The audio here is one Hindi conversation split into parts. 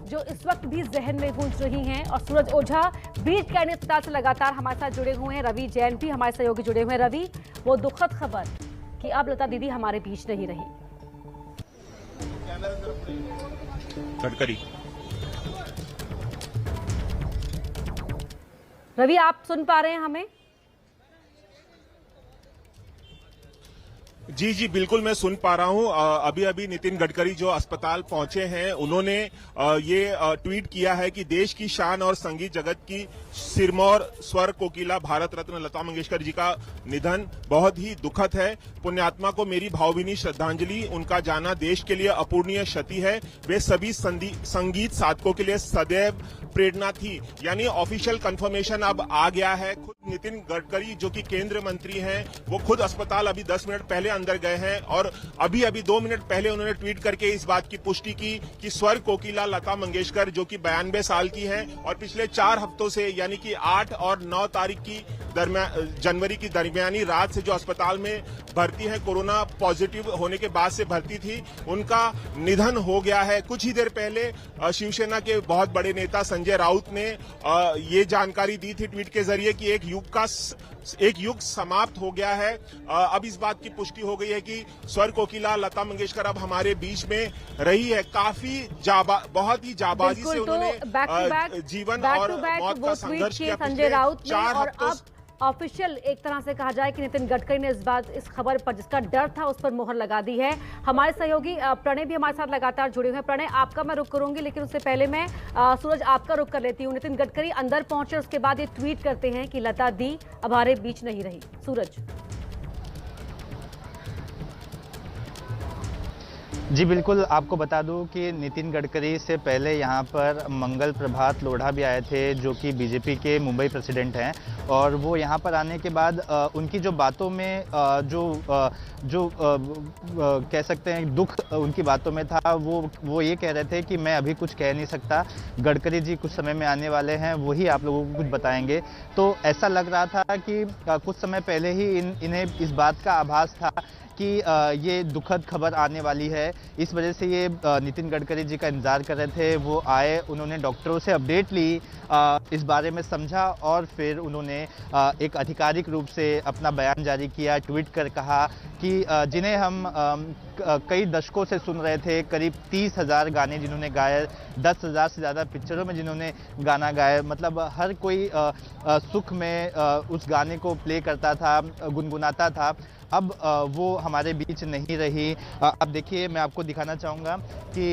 जो इस वक्त भी जहन में गूंज रही हैं। और सूरज ओझा बीच कैंट अस्पताल से लगातार हमारे साथ जुड़े हुए हैं। रवि जैन भी हमारे सहयोगी जुड़े हुए हैं। रवि, वो दुखद खबर कि अब लता दीदी हमारे बीच नहीं रही। गडकरी, रवि, आप सुन पा रहे हैं हमें? जी जी बिल्कुल मैं सुन पा रहा हूं। अभी अभी नितिन गडकरी जो अस्पताल पहुंचे हैं, उन्होंने ये ट्वीट किया है कि देश की शान और संगीत जगत की सिरमौर स्वर कोकिला भारत रत्न लता मंगेशकर जी का निधन बहुत ही दुखद है। पुण्यात्मा को मेरी भावभीनी श्रद्धांजलि। उनका जाना देश के लिए अपूर्णीय क्षति है। वे सभी संगीत साधकों के लिए सदैव प्रेरणा थी। यानी ऑफिशियल कंफर्मेशन अब आ गया है। खुद नितिन गडकरी जो कि केंद्रीय मंत्री हैं, वो खुद अस्पताल अभी 10 मिनट पहले अंदर गए हैं और अभी 2 मिनट पहले उन्होंने ट्वीट करके इस बात की पुष्टि की कि स्वर कोकिला लता मंगेशकर जो कि 92 साल की हैं और पिछले 4 हफ्तों से यानी कि 8 और 9 तारीख की जनवरी की दरमियानी रात से जो अस्पताल में भर्ती है, कोरोना पॉजिटिव होने के बाद से भर्ती थी, उनका निधन हो गया है। कुछ ही देर पहले शिवसेना के बहुत बड़े नेता संजय राउत ने ये जानकारी दी थी ट्वीट के जरिए कि एक युग समाप्त हो गया है। अब इस बात की पुष्टि हो गई है कि स्वर कोकिला लता मंगेशकर अब हमारे बीच में रही है। काफी बहुत ही जाबाजी से उन्होंने जीवन और मौत का संघर्ष किया संजय राउत ने। 4 और हफ्तों। अब ऑफिशियल एक तरह से कहा जाए कि नितिन गडकरी ने इस खबर पर जिसका डर था उस पर मोहर लगा दी है। हमारे सहयोगी प्रणय भी हमारे साथ लगातार जुड़े हुए हैं। प्रणय, आपका मैं रुख करूंगी, लेकिन उससे पहले मैं सूरज आपका रुख कर लेती हूँ। नितिन गडकरी अंदर पहुंचे, उसके बाद ये ट्वीट करते हैं कि लता दी अब हमारे बीच नहीं रही। सूरज जी बिल्कुल, आपको बता दूं कि नितिन गडकरी से पहले यहाँ पर मंगल प्रभात लोढ़ा भी आए थे, जो कि बीजेपी के मुंबई प्रेसिडेंट हैं। और वो यहाँ पर आने के बाद उनकी जो बातों में जो कह सकते हैं दुख उनकी बातों में था, वो ये कह रहे थे कि मैं अभी कुछ कह नहीं सकता, गडकरी जी कुछ समय में आने वाले हैं, वही आप लोगों को कुछ बताएंगे। तो ऐसा लग रहा था कि कुछ समय पहले ही इन्हें इस बात का आभास था कि ये दुखद खबर आने वाली है। इस वजह से ये नितिन गडकरी जी का इंतज़ार कर रहे थे। वो आए, उन्होंने डॉक्टरों से अपडेट ली, इस बारे में समझा और फिर उन्होंने एक आधिकारिक रूप से अपना बयान जारी किया, ट्वीट कर कहा कि जिन्हें हम कई दशकों से सुन रहे थे, करीब 30,000 गाने जिन्होंने गाए, 10,000 से ज़्यादा पिक्चरों में जिन्होंने गाना गाया, मतलब हर कोई सुख में उस गाने को प्ले करता था, गुनगुनाता था। अब वो हमारे बीच नहीं रही। अब देखिए, मैं आपको दिखाना चाहूँगा कि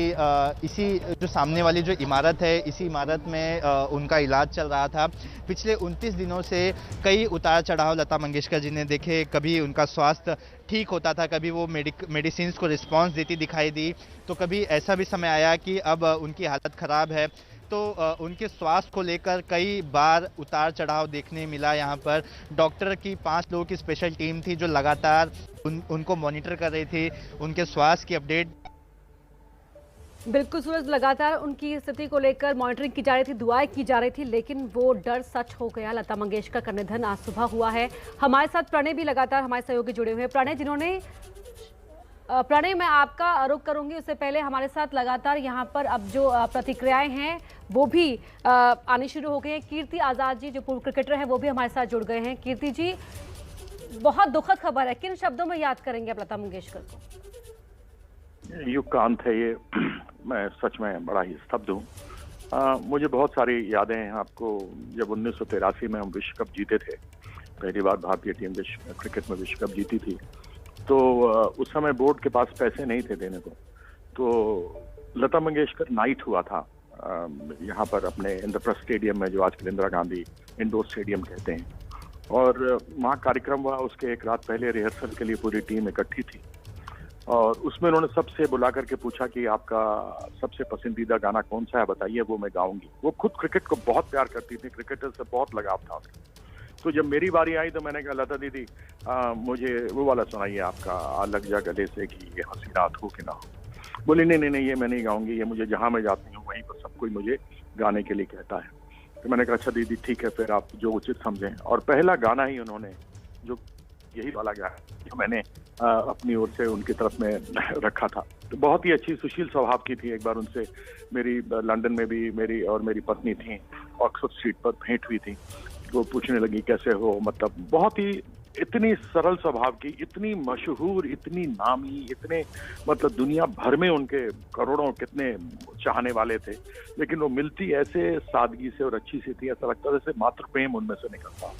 इसी जो सामने वाली जो इमारत है, इसी इमारत में उनका इलाज चल रहा था। पिछले 29 दिनों से कई उतार चढ़ाव लता मंगेशकर जी ने देखे। कभी उनका स्वास्थ्य ठीक होता था, कभी वो मेडिसिन को रिस्पांस देती दिखाई दी, तो कभी ऐसा भी समय आया कि अब उनकी हालत ख़राब है। तो उनके स्वास्थ्य को लेकर कई बार उतार चढ़ाव देखने मिला। यहाँ पर डॉक्टर की 5 लोगों की स्पेशल टीम थी जो लगातार उनको मॉनिटर कर रही थी, उनके स्वास्थ्य की अपडेट। बिल्कुल सूरज, लगातार उनकी स्थिति को लेकर मॉनिटरिंग की जा रही थी, दुआएं की जा रही थी, लेकिन वो डर सच हो गया। लता मंगेशकर का निधन आज सुबह हुआ है। हमारे साथ प्रणय भी लगातार हमारे सहयोगी जुड़े हुए हैं। प्रणय, मैं आपका रुख करूंगी, उससे पहले हमारे साथ लगातार यहाँ पर अब जो प्रतिक्रियाएं हैं वो भी आनी शुरू हो गई हैं। कीर्ति आजाद जी जो पूर्व क्रिकेटर हैं वो भी हमारे साथ जुड़ गए हैं। कीर्ति जी, बहुत दुखद खबर है, किन शब्दों में याद करेंगे आप लता मंगेशकर को? युग का अंत है ये। मैं सच में बड़ा ही स्तब्ध हूँ। मुझे बहुत सारी यादें हैं। आपको जब 1983 में हम विश्व कप जीते थे, पहली बार भारतीय टीम क्रिकेट में विश्व कप जीती थी, तो उस समय बोर्ड के पास पैसे नहीं थे देने को। तो लता मंगेशकर नाइट हुआ था यहाँ पर अपने इंद्रप्रस्थ स्टेडियम में, जो आजकल इंदिरा गांधी इंडोर स्टेडियम कहते हैं। और वहाँ कार्यक्रम हुआ, उसके एक रात पहले रिहर्सल के लिए पूरी टीम इकट्ठी थी और उसमें उन्होंने सबसे बुला करके पूछा कि आपका सबसे पसंदीदा गाना कौन सा है, बताइए, वो मैं गाऊंगी। वो खुद क्रिकेट को बहुत प्यार करती थी, क्रिकेटर से बहुत लगाव था उसका। तो जब मेरी बारी आई तो मैंने कहा, लता दीदी मुझे वो वाला सुनाइए आपका, आ लग जा गले से कि ये हंसी रात हो कि ना हो। बोली नहीं, ये मैं नहीं गाऊंगी, ये मुझे जहाँ मैं जाती हूँ वहीं पर सब कोई मुझे गाने के लिए कहता है। तो मैंने कहा, अच्छा दीदी ठीक है, फिर आप जो उचित समझें। और पहला गाना ही उन्होंने जो यही वाला गाया जो मैंने अपनी ओर से उनकी तरफ में रखा था, तो बहुत ही अच्छी सुशील स्वभाव की थी। एक बार उनसे मेरी लंदन में भी मेरी पत्नी थी, ऑक्सफोर्ड स्ट्रीट पर भेंट हुई थी। वो पूछने लगी कैसे हो, मतलब बहुत ही इतनी सरल स्वभाव की, इतनी मशहूर, इतनी नामी, इतने मतलब दुनिया भर में उनके करोड़ों कितने चाहने वाले थे, लेकिन वो मिलती ऐसे सादगी से और अच्छी सी थी, ऐसा लगता था जैसे मातृ प्रेम उनमें से निकलता।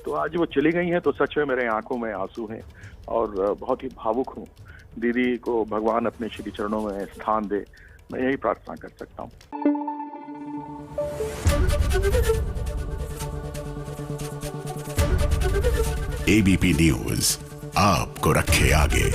तो आज वो चली गई हैं तो सच में मेरे आंखों में आंसू हैं और बहुत ही भावुक हूँ। दीदी को भगवान अपने श्री चरणों में स्थान दे, मैं यही प्रार्थना कर सकता हूँ। एबीपी न्यूज आपको रखे आगे।